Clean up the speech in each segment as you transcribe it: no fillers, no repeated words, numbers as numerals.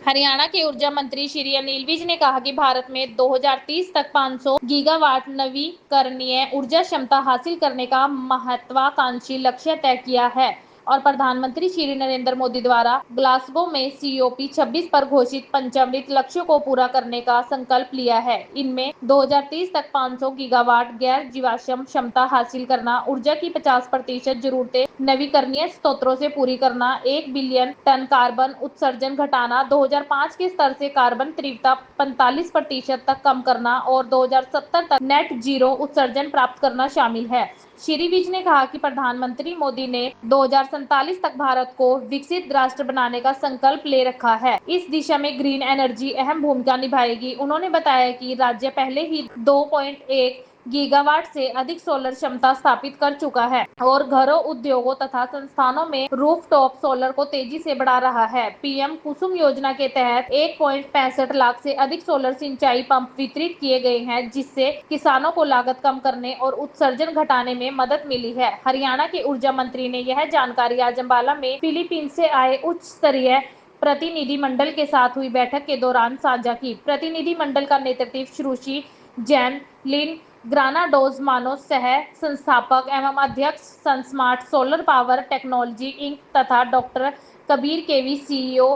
हरियाणा के ऊर्जा मंत्री श्री अनिल विज ने कहा कि भारत में 2030 तक 500 गीगावाट नवीकरणीय ऊर्जा क्षमता हासिल करने का महत्वाकांक्षी लक्ष्य तय किया है और प्रधानमंत्री श्री नरेंद्र मोदी द्वारा ग्लासगो में COP 26 पर घोषित पंचामृत लक्ष्यों को पूरा करने का संकल्प लिया है। इनमें 2030 तक 500 गीगावाट गैर जीवाश्म क्षमता हासिल करना, ऊर्जा की 50% जरूरतें नवीकरणीय स्रोतों से पूरी करना, 1 बिलियन टन कार्बन उत्सर्जन घटाना, 2005 के स्तर से कार्बन तीव्रता 45% तक कम करना और 2070 तक नेट जीरो उत्सर्जन प्राप्त करना शामिल है। श्री विज ने कहा कि प्रधानमंत्री मोदी ने 2047 तक भारत को विकसित राष्ट्र बनाने का संकल्प ले रखा है। इस दिशा में ग्रीन एनर्जी अहम भूमिका निभाएगी। उन्होंने बताया कि राज्य पहले ही 2.1 गीगावाट से अधिक सोलर क्षमता स्थापित कर चुका है और घरों, उद्योगों तथा संस्थानों में रूफटॉप सोलर को तेजी से बढ़ा रहा है। पीएम कुसुम योजना के तहत 1.65 लाख से अधिक सोलर सिंचाई पंप वितरित किए गए हैं, जिससे किसानों को लागत कम करने और उत्सर्जन घटाने में मदद मिली है। हरियाणा के ऊर्जा मंत्री ने यह जानकारी आज अंबाला में फिलीपींस से आए उच्च स्तरीय प्रतिनिधिमंडल के साथ हुई बैठक के दौरान साझा की। प्रतिनिधिमंडल का नेतृत्व सुश्री जैन लिन ग्रानाडोज मानो सह संस्थापक एवं अध्यक्ष सनस्मार्ट सोलर पावर टेक्नोलॉजी इंक तथा डॉक्टर कबीर केवी CEO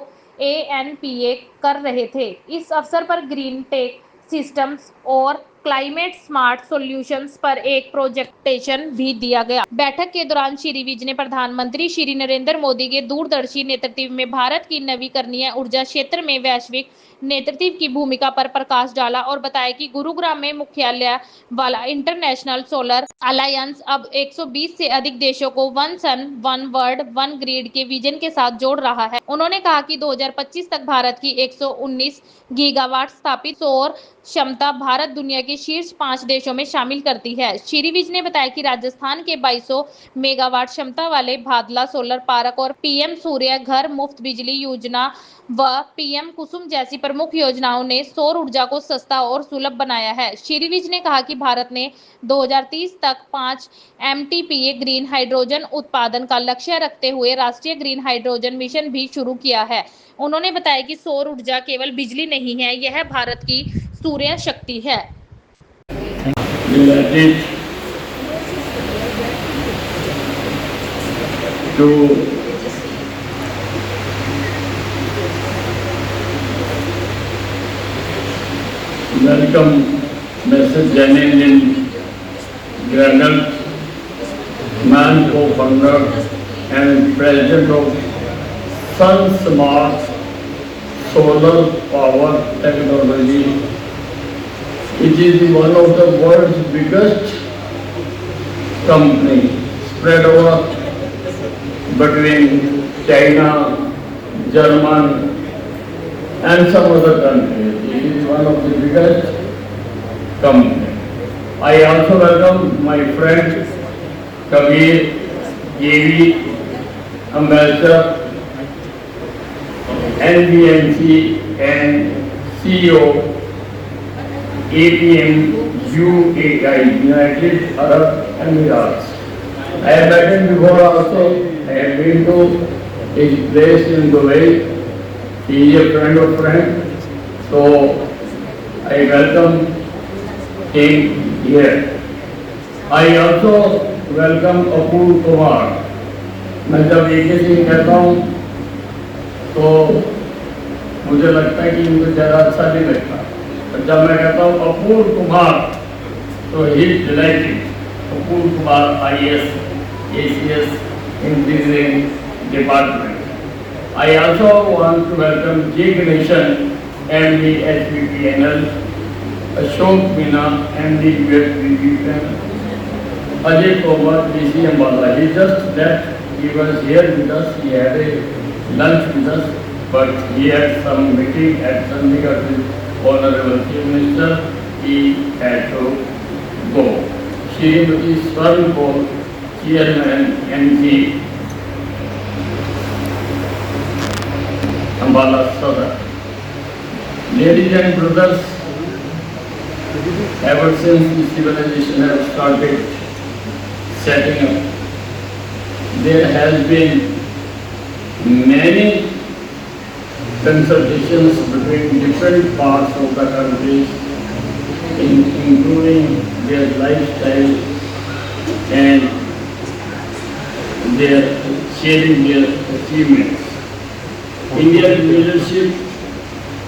ANPA कर रहे थे। इस अवसर पर ग्रीन टेक सिस्टम्स और क्लाइमेट स्मार्ट सॉल्यूशंस पर एक प्रोजेक्टेशन भी दिया गया। बैठक के दौरान श्री विज ने प्रधानमंत्री श्री नरेंद्र मोदी के दूरदर्शी नेतृत्व में भारत की नवीकरणीय ऊर्जा क्षेत्र में वैश्विक नेतृत्व की भूमिका पर प्रकाश डाला और बताया कि गुरुग्राम में मुख्यालय वाला इंटरनेशनल सोलर अलायंस अब 120 से अधिक देशों को one sun one world one grid के विजन के साथ जोड़ रहा है। उन्होंने कहा कि 2025 तक भारत की 119 गीगावाट स्थापित सौर क्षमता भारत दुनिया के शीर्ष 5 देशों में शामिल करती है। श्री विज ने बताया कि राजस्थान के 2200 मेगावाट क्षमता वाले भादला सोलर पार्क और PM सूर्य घर मुफ्त बिजली योजना व PM कुसुम जैसी प्रमुख योजनाओं ने सौर ऊर्जा को सस्ता और सुलभ बनाया है। श्री विज ने कहा कि भारत ने 2030 तक 5 MTPA ग्रीन हाइड्रोजन उत्पादन का लक्ष्य रखते हुए राष्ट्रीय ग्रीन हाइड्रोजन मिशन भी शुरू किया है। उन्होंने बताया कि सौर ऊर्जा केवल बिजली नहीं है, यह भारत की सूर्य शक्ति है। Welcome Mr. Janil Granal, man co-founder and president of SunSmart Solar Power Technology. It is one of the world's biggest company spread over between China, Germany and some other countries. It is one of the biggest companies. I also welcome my friend Kabir KV, Ambassador, NBMC and CEO APM UAI, United Arab Emirates. I have met him before also. I have been to his place in Dubai. He is a friend of friend. So I welcome him here. I also welcome Apur Kumar. मैं जब एक सिंह कहता हूँ तो मुझे लगता है कि इनको ज़्यादा अच्छा नहीं लगता, और जब मैं कहता हूँ अपूर कुमार तो ही delighted. Apoor Kumar IAS ACS Engineering Department. I also want to welcome J. Ganeshan, MD HPPNL, Ashok Meena, MD UFPPNL, Ajay Kumar, DC Ambala. He just left. He was here with us. He had a lunch with us, but he had some meeting at Chandigarh with Honorable Chief Minister. He had to go. Shrimati Swarn Kaur, Chairman NC, Ambala Southern. Ladies and brothers, ever since the civilization has started setting up, there has been many consultations between different parts of the country, including their lifestyle and their sharing their achievements. India's leadership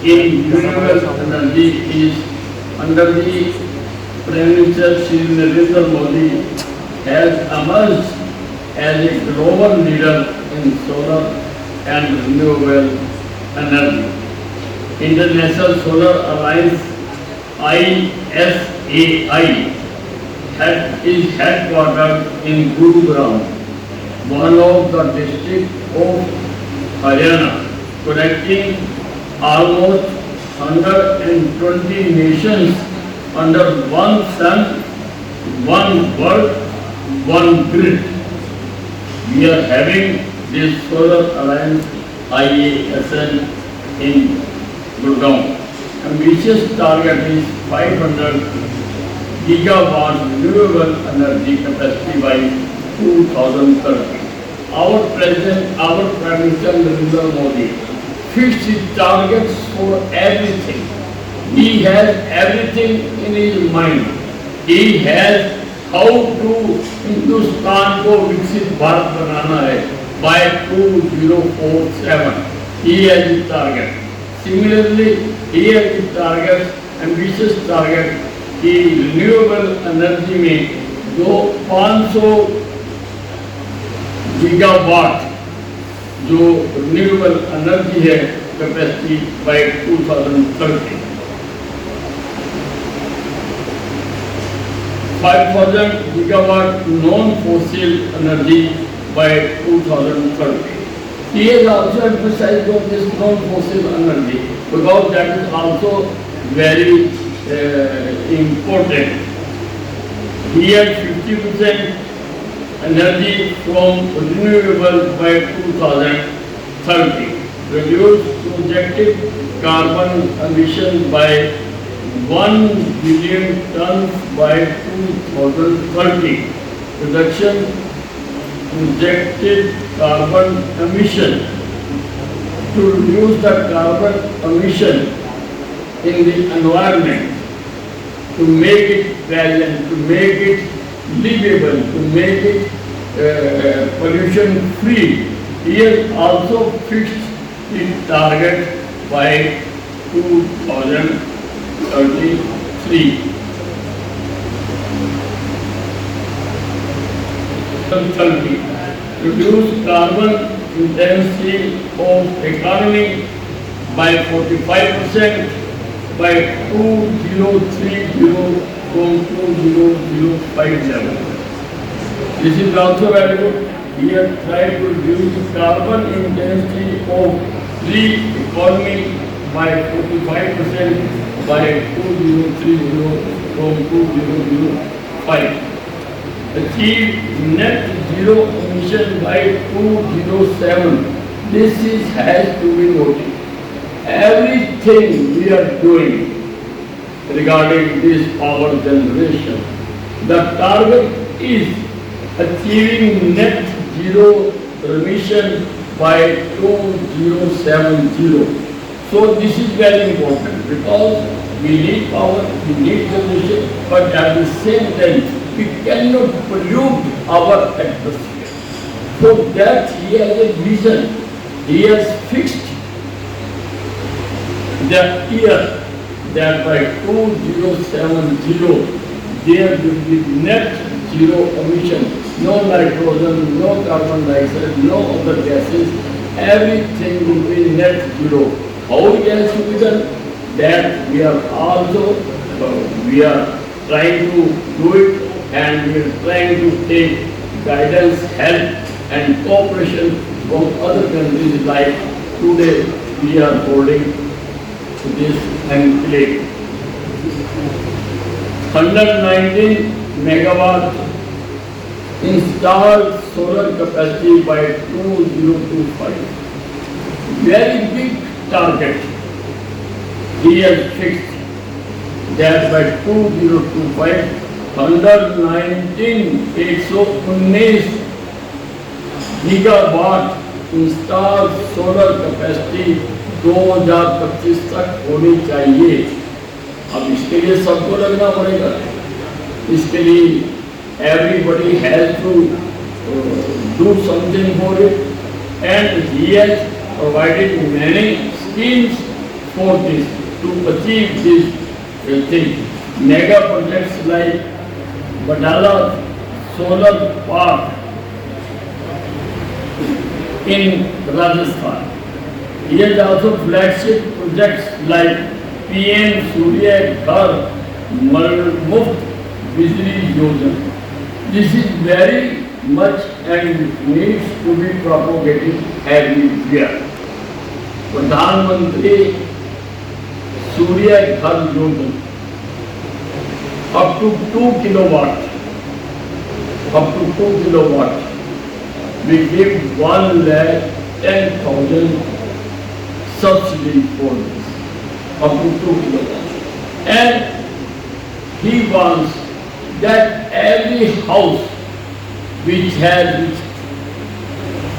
in renewable energy is under the Prime Minister Shri Narendra Modi has emerged as a global leader in solar and renewable energy. International Solar Alliance ISAI is headquartered in Gurugram, one of the districts of Haryana, connecting almost 120 nations under one sun, one world, one grid. We are having this Solar Alliance IASN in Gurgaon. Ambitious target is 500 gigawatt renewable energy capacity by 2030. Our President, our Prime Minister Narendra Modi fixed his targets for everything. He has everything in his mind. He has how to Hindustan को विकसित भारत बनाना है by 2047. He has his target. Similarly, he has his target, ambitious target कि renewable energy में जो 500 gigawatt जो renewable energy है capacity by 2030. 5,000 gigawatt non-fossil energy by 2030. He has also emphasized on this non-fossil energy because that is also very important. He has 50% energy from renewable by 2030. Reduce projected carbon emissions by 1 billion tons by 2030. Reduction projected carbon emission to reduce the carbon emission in the environment, to make it present, to make it livable, to make it pollution free. He has also fixed its target by 2033. 30. Reduce carbon intensity of economy by 45% by 2030 from 2057. This is also very good. We have tried to reduce carbon intensity of the economy by 45% by 2030 from 2005. Achieve net zero emission by 2007. This has to be noted. Everything we are doing regarding this power generation, the target is achieving net zero emission by 2070. So this is very important because we need power, we need generation, but at the same time we cannot pollute our atmosphere. So that he has a vision, he has fixed the year that by 2070 there will be net zero emission, no nitrogen, no carbon dioxide, no other gases, everything will be net zero. How it has to be done? That we are also trying to do it, and we are trying to take guidance, help and cooperation from other countries like today we are holding this enclave. 119 megawatt installed solar capacity by 2025. Very big target. He has fixed that by 2025 119 gigawatt installed solar capacity 2025 तक होनी चाहिए। अब इसके लिए सबको लगना पड़ेगा। इसके लिए everybody has to do something for it, and he has provided many schemes for this to achieve this thing. Mega projects like Badala Solar Park in Rajasthan. He has also flagship projects like PM Surya Ghar Muft Bijli Yojana. This is very much and needs to be propagated everywhere. प्रधानमंत्री सूर्य घर योजना up to 2 kilowatt, we give 1,10,000 subsidy for this, up to 2 kilowatt. And he wants that every house which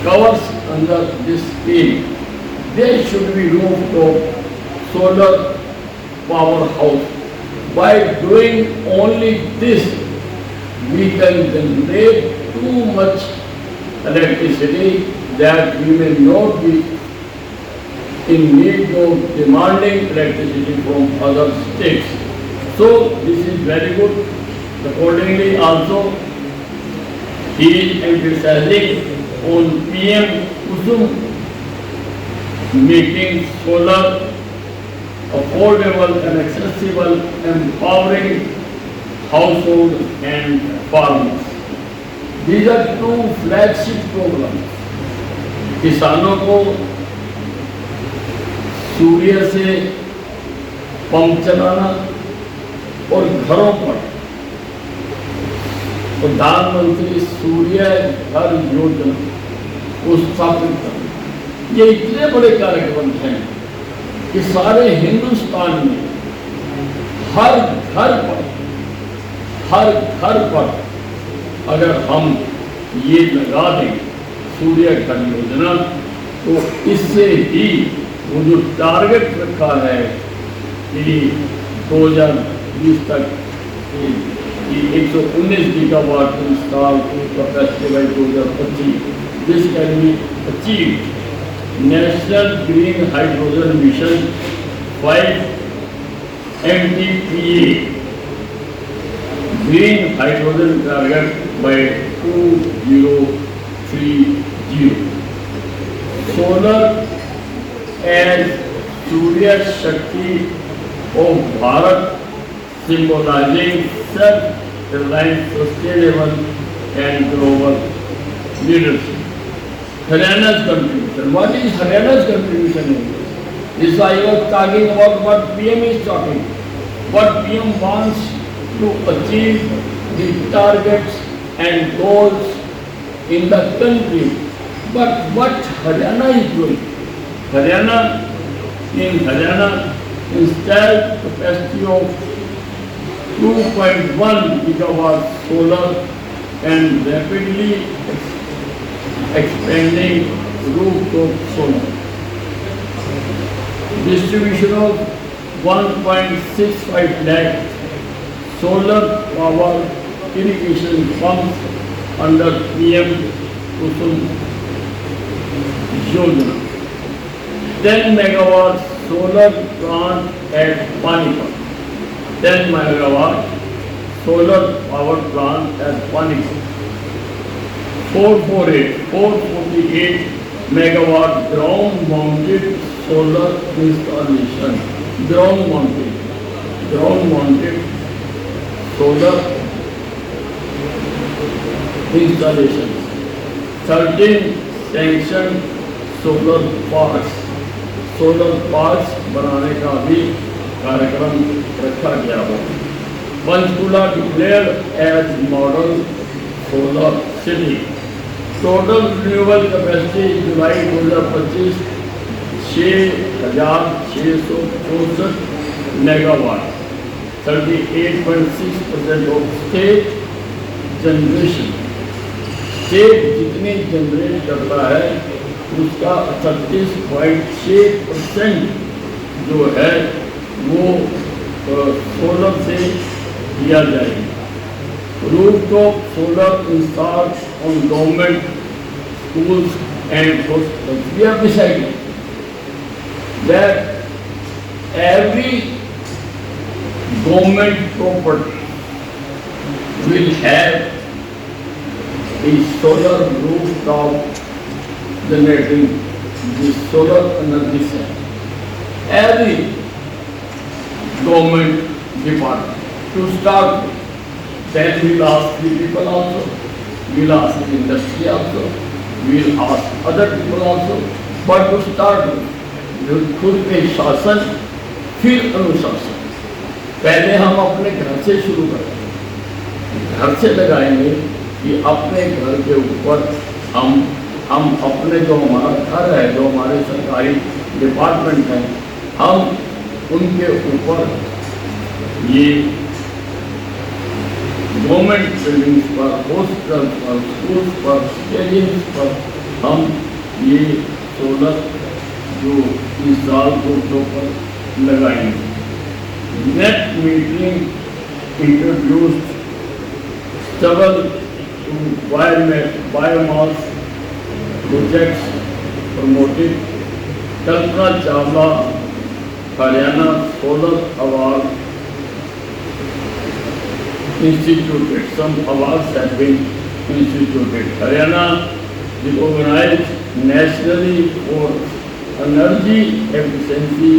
covers under this scheme, there should be rooftop solar power house. By doing only this, we can generate too much electricity that we may not be in need of demanding electricity from other states. So this is very good. Accordingly also, he is emphasizing on PM Kusum, making solar affordable and accessible, empowering households and farmers. These are two flagship programs. किसानों को सूर्य से pump चलाना और घरों पर प्रधानमंत्री सूर्य घर योजना को स्थापित करना। ये इतने बड़े कार्यक्रम हैं कि सारे हिंदुस्तान में हर घर पर अगर हम ये लगा दें सूर्य घर योजना, तो इससे ही वो जो टारगेट रखा है कि 2020 तक कि 119 gigawatt install capacity by 2025, this can be achieved. National Green Hydrogen Mission 5 MTPA Green Hydrogen target by 2030. Solar as Surya Shakti of Bharat, symbolizing self-reliant, sustainable and global leadership. Haryana's contribution. What is Haryana's contribution in this? This I was talking about what PM is talking. What PM wants to achieve the targets and goals in the country. But what Haryana is doing? In Haryana, installed capacity of 2.1 gigawatt solar and rapidly expanding rooftop solar. Distribution of 1.65 lakh solar power irrigation pumps under PM Kusum Yojana. 10 megawatt solar plant at Panipat. 10 megawatt solar power plant at Panipat. 448 megawatt ground mounted solar installation. Ground mounted solar installations. 13 sanctioned solar parks. Solar parks बनाने का भी कार्यक्रम रखा गया हो। Panchkula declare as model solar city. Total renewable capacity July 2025 6,664 megawatt, 38.6% of state generation. State जितनी generate करता है उसका 38.6% जो है वो सोलर से किया जाएगा। Rooftop solar installed on government schools and hospitals. We have decided that every government property will have a solar rooftop generating the solar energy cell. Every government department to start with. Then we'll ask the people also, we'll ask the industry also, we'll ask other people also, but to start with, जो खुद के शासन फिर अनुशासन। पहले हम अपने घर से शुरू करेंगे, घर से लगाएंगे कि अपने घर के ऊपर हम अपने जो हमारा घर है, जो हमारे सरकारी डिपार्टमेंट हैं, हम उनके ऊपर ये गवर्नमेंट बिल्डिंग्स पर, हॉस्पिटल पर, स्कूल पर, स्टेडियम्स पर हम ये सोलर जो इंस्टॉल कोर्टों पर लगाएंगे। Net metering introduced stable to biomass projects promoted. Kalpana Chawla Haryana solar award instituted. Some awards have been instituted. Haryana is organized nationally for energy efficiency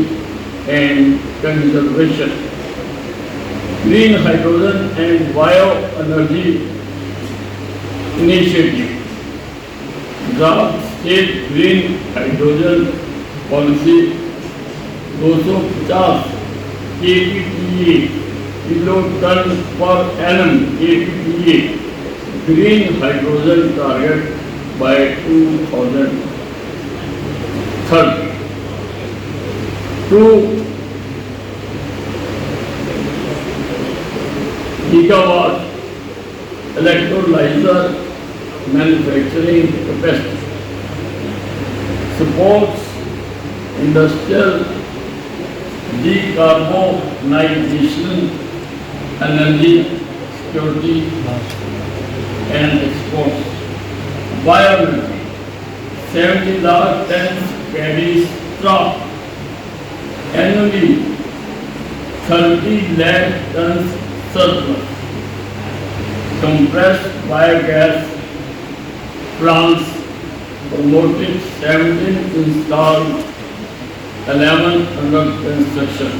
and conservation. Green hydrogen and bioenergy initiative. Draft state green hydrogen policy 250 KTPA kiloton per annum KTPA green hydrogen target by 2030. 2 gigawatt electrolyzer manufacturing capacity supports industrial decarbonization, energy security and exports. Bioenergy, 70 lakh tons paddy straw annually, 30 lakh tons surplus. Compressed biogas plants promoted, 17 installed, 11 under construction.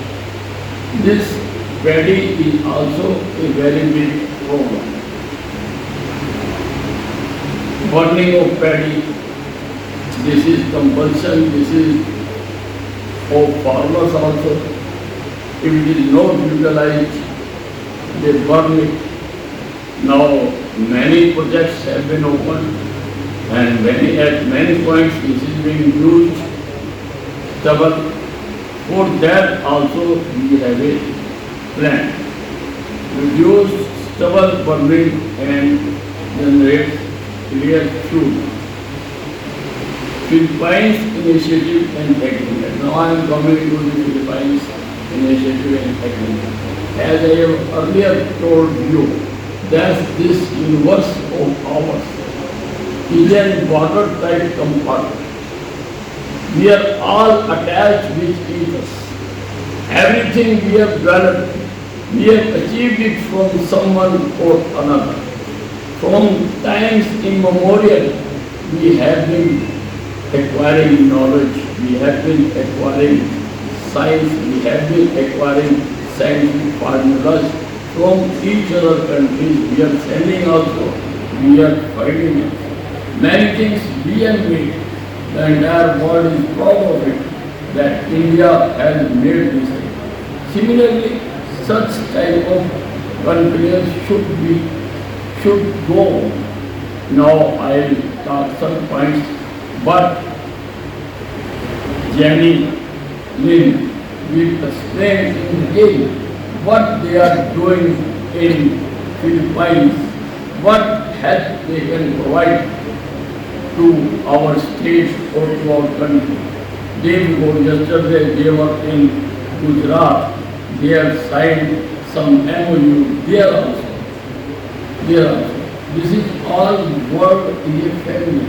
This paddy is also a very big problem. Burning of paddy, this is compulsion, this is of farmers also. If it is not utilized, they burn it. Now many projects have been opened and at many points this is being used. But for that also we have a plan. Reduce stubble burning and generate clear fuel. Philippines initiative and agreement. Now I am coming to the Philippines initiative and agreement. As I have earlier told you, that this universe of ours is an watertight compartment. We are all attached with each other. Everything we have developed, we have achieved it from someone or another. From times immemorial, we have been acquiring knowledge, we have been acquiring science, we have been acquiring scientific formulas from each other countries. We are sending also, we are fighting it. Many things we have made. The entire world is proud of it, that India has made this thing. Similarly, such type of confidence should go. Now I will talk some points, but Jenny Lin will explain in detail what they are doing in Philippines, what help they can provide. to our state or to our country. Day before yesterday, they were in Gujarat. They have signed some MOU there also. There also. This is all work in a family.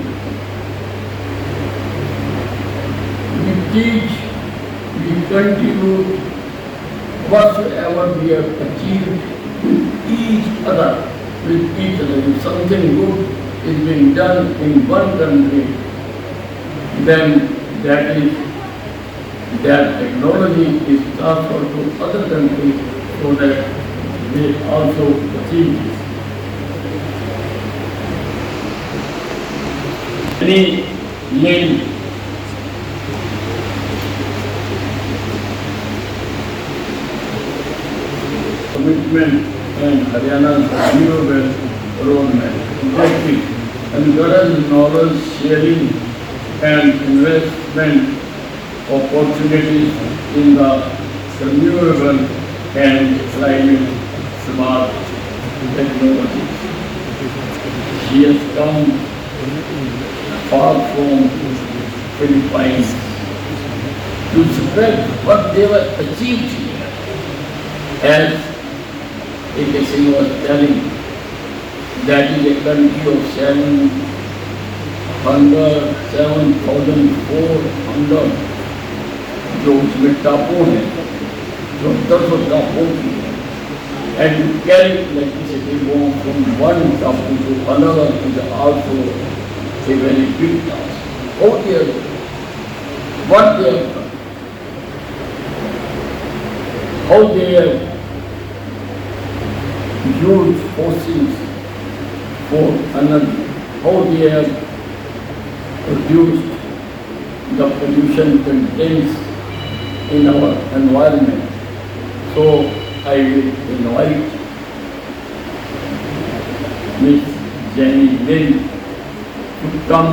We teach, we continue whatsoever we have achieved with each other, with each other. If something good is being done in one country, then that technology is transferred to other countries so that they also achieve this. Any lady commitment and Haryana's renewable roadmap, objective, encourage knowledge sharing and investment opportunities in the renewable and climate smart technologies. She has come far from Philippines to spread what they were achieved here. As A.K. Singh was telling, that is a country of 7,400 जो उसमें टापू है, जो 10 टापू की है, and to carry electricity from one tapu to another is also a very big task. How they have done? What they have done? How they have used fossils for energy? How they have reduced the pollution contents in our environment. So I will invite Ms. Jenny Lind to come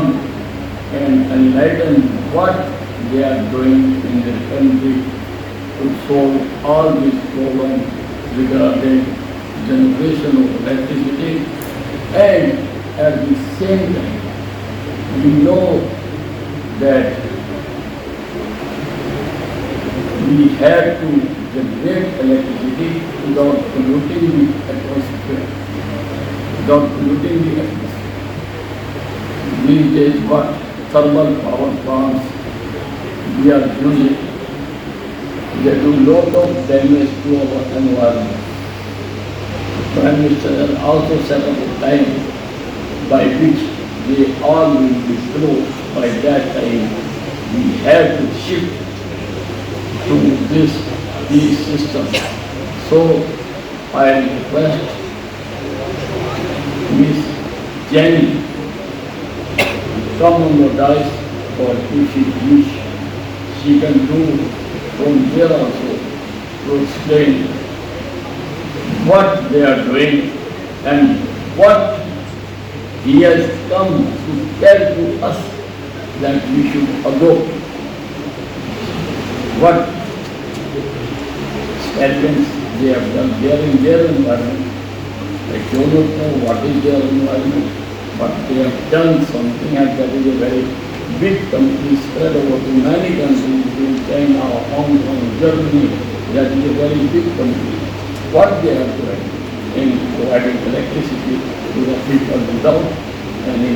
and enlighten what they are doing in their country to solve all these problems regarding generation of electricity, and at the same time we know that we have to generate electricity without polluting the atmosphere, without polluting the atmosphere. These days what thermal power plants we are using, they do lot of damage to our environment. Prime Minister has also set up a time by which they all will be closed. By that time, we have to shift to these systems. So I request Ms. Jenny to come on the dais, or if she wish, she can do from there also to explain what they are doing and what he has come to tell to us that we should adopt. What experiments they have done there in their environment. I do not know what is their environment, but they have done something, and that is a very big company spread over to many countries, in China, Hong Kong, Germany. That is a very big company. What they are doing in providing electricity to the people without any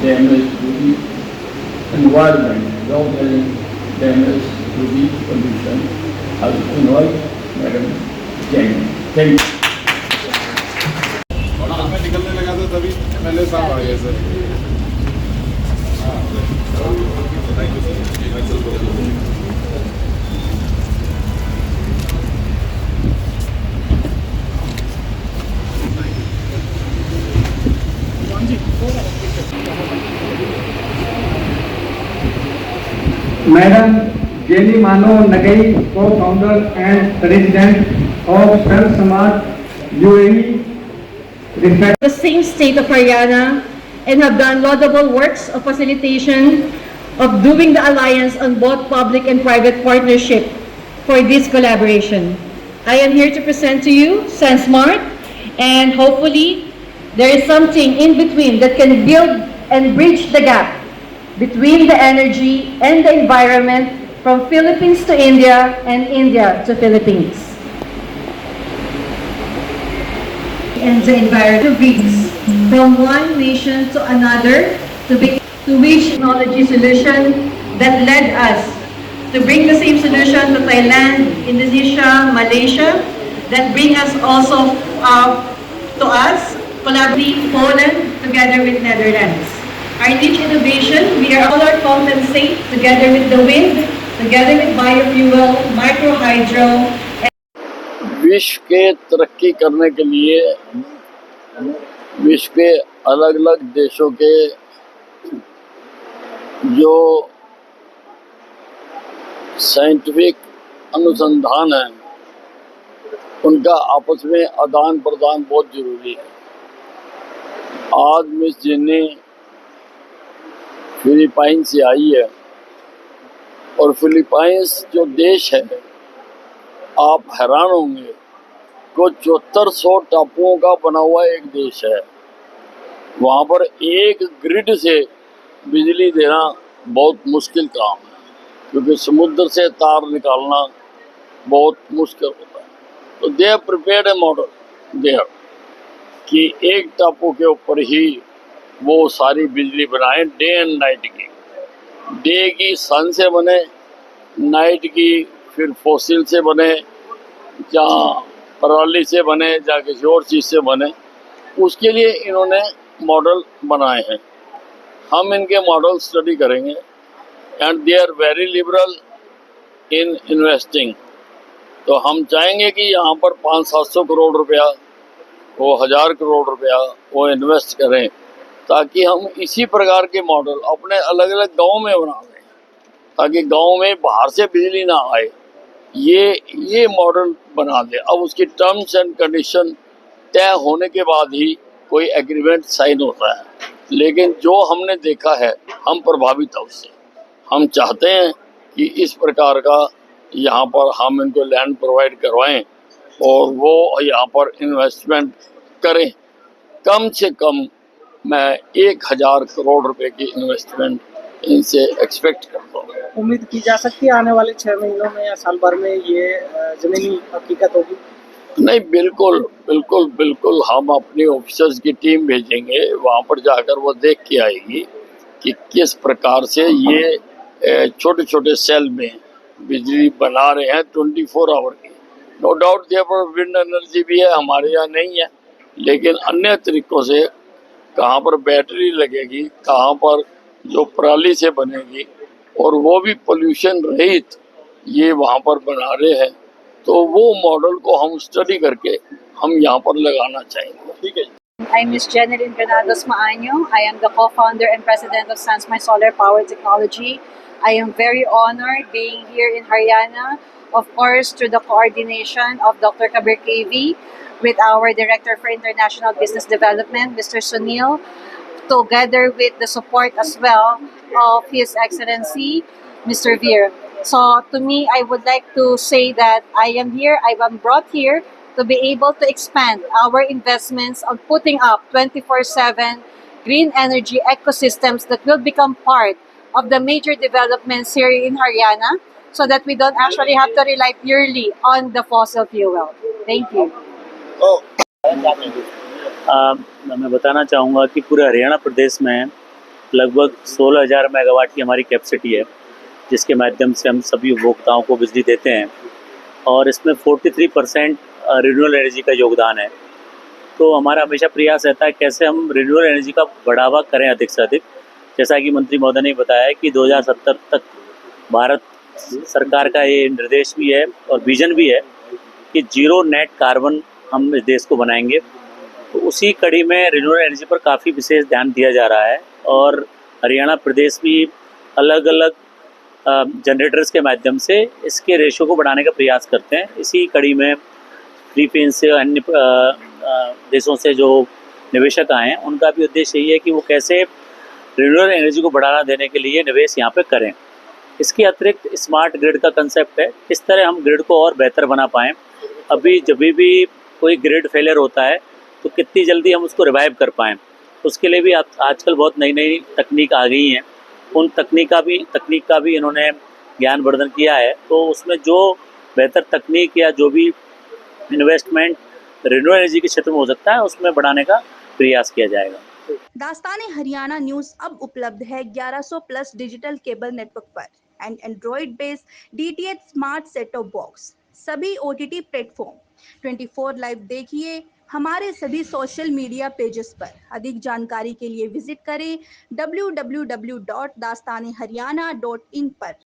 damage to the environment, without any damage to the pollution. I will invite Madam Jain. Thank you. और में निकलने लगा था तभी MLA साहब आ गए sir. Thank you sir. Madam Jenny Mano Nagai, co-founder and president of Sar Samaj UAE, the same state of Haryana, and have done laudable works of facilitation of doing the alliance on both public and private partnership for this collaboration. I am here to present to you SunSmart, and hopefully there is something in between that can build and bridge the gap between the energy and the environment from Philippines to India and India to Philippines. And the environment reaches from one nation to another to reach technology solution that led us to bring the same solution to Thailand, Indonesia, Malaysia, that bring us also to us, collaborating Poland together with Netherlands. Our niche innovation, we are all compensate together with the wind, together with biofuel, microhydro. विश्व के तरक्की करने के लिए विश्व के अलग अलग देशों के जो साइंटिफिक अनुसंधान है उनका आपस में आदान प्रदान बहुत जरूरी है। आज मिस जिन्नी फिलीपाइन से आई है और फिलीपाइंस जो देश है आप हैरान होंगे को 7400 टापुओं का बना हुआ एक देश है। वहाँ पर एक ग्रिड से बिजली देना बहुत मुश्किल काम है क्योंकि समुद्र से तार निकालना बहुत मुश्किल होता है। तो they have prepared a model there कि एक टापू के ऊपर ही वो सारी बिजली बनाए डे एंड नाइट की। डे की सन से बने, नाइट की फिर फॉसिल से बने, जहाँ पराली से बने, या किसी और चीज़ से बने, उसके लिए इन्होंने मॉडल बनाए हैं। हम इनके मॉडल स्टडी करेंगे and they are very liberal in investing. तो हम चाहेंगे कि यहाँ पर 500-700 करोड़ रुपया, वो 1000 करोड़ रुपया वो इन्वेस्ट करें ताकि हम इसी प्रकार के मॉडल अपने अलग अलग गाँव में बना दें ताकि गाँव में बाहर से बिजली ना आए। ये मॉडल बना दे। अब उसकी टर्म्स एंड कंडीशन तय होने के बाद ही कोई एग्रीमेंट साइन होता है, लेकिन जो हमने देखा है हम प्रभावित हैं उससे। हम चाहते हैं कि इस प्रकार का यहाँ पर हम इनको लैंड प्रोवाइड करवाएं और वो यहाँ पर इन्वेस्टमेंट करें। कम से कम मैं 1000 करोड़ रुपए की इन्वेस्टमेंट इनसे एक्सपेक्ट करता हूँ। उम्मीद की जा सकती है आने वाले 6 महीनों में या साल भर में ये जमीनी हकीकत होगी? नहीं, बिल्कुल बिल्कुल बिल्कुल हम अपनी ऑफिसर्स की टीम भेजेंगे, वहाँ पर जाकर वो देख के आएगी कि किस प्रकार से ये छोटे छोटे सेल में बिजली बना रहे हैं 24 आवर की। नो डाउट यहाँ पर विंड एनर्जी भी है, हमारे यहाँ नहीं है, लेकिन अन्य तरीकों से कहाँ पर बैटरी लगेगी, कहाँ पर जो पराली से बनेगी और वो भी पोल्यूशन रहित ये वहाँ पर बना रहे हैं। तो वो मॉडल को हम स्टडी करके हम यहाँ पर लगाना चाहेंगे। ठीक है। I'm Ms. Jeneline Granados Maanyo. I am the co-founder and president of Sansmai Solar Power Technology. I am very honored being here in Haryana, of course, through the coordination of Dr. Kabir KV with our Director for International Business Development, Mr. Sunil, together with the support as well of His Excellency, Mr. Veer. So to me, I would like to say that I am brought here to be able to expand our investments on putting up 24/7 green energy ecosystems that will become part of the major developments here in Haryana so that we don't actually have to rely purely on the fossil fuel. Thank you. मैं बताना चाहूँगा कि पूरे हरियाणा प्रदेश में लगभग 16,000 megawatt की हमारी capacity है, जिसके माध्यम से हम सभी उपभोक्ताओं को बिजली देते हैं और इसमें 43% रिन्यूएबल एनर्जी का योगदान है। तो हमारा हमेशा प्रयास रहता है कैसे हम रिन्यूएबल एनर्जी का बढ़ावा करें अधिक से अधिक। जैसा कि मंत्री महोदय ने बताया कि 2070 तक भारत सरकार का ये निर्देश भी है और विजन भी है कि जीरो नेट कार्बन हम इस देश को बनाएंगे। तो उसी कड़ी में रिन्यूएबल एनर्जी पर काफ़ी विशेष ध्यान दिया जा रहा है और हरियाणा प्रदेश भी अलग अलग जनरेटर्स के माध्यम से इसके रेशो को बढ़ाने का प्रयास करते हैं। इसी कड़ी में फिलीपींस से अन्य देशों से जो निवेशक आए हैं उनका भी उद्देश्य यही है कि वो कैसे रिन्यूएबल एनर्जी को बढ़ावा देने के लिए निवेश यहाँ पे करें। इसके अतिरिक्त स्मार्ट ग्रिड का कंसेप्ट है, किस तरह हम ग्रिड को और बेहतर बना पाएँ। अभी जब भी कोई ग्रिड फेलियर होता है तो कितनी जल्दी हम उसको रिवाइव कर पाएँ। उसके लिए भी आजकल बहुत नई नई तकनीक आ गई हैं। उन तकनीक का भी इन्होंने ज्ञान वर्धन किया है। तो उसमें जो बेहतर तकनीक या जो भी इन्वेस्टमेंट रिन्यूएबल एनर्जी के क्षेत्र में हो सकता है, उसमें बढ़ाने का प्रयास किया जाएगा। दास्तान हरियाणा न्यूज अब उपलब्ध है 1100 प्लस डिजिटल केबल नेटवर्क पर and Android based DTH smart set top box, सभी OTT प्लेटफॉर्म 24 लाइव देखिए हमारे सभी सोशल मीडिया पेजेस पर। अधिक जानकारी के लिए विजिट करें www.dastaneharyana.in पर।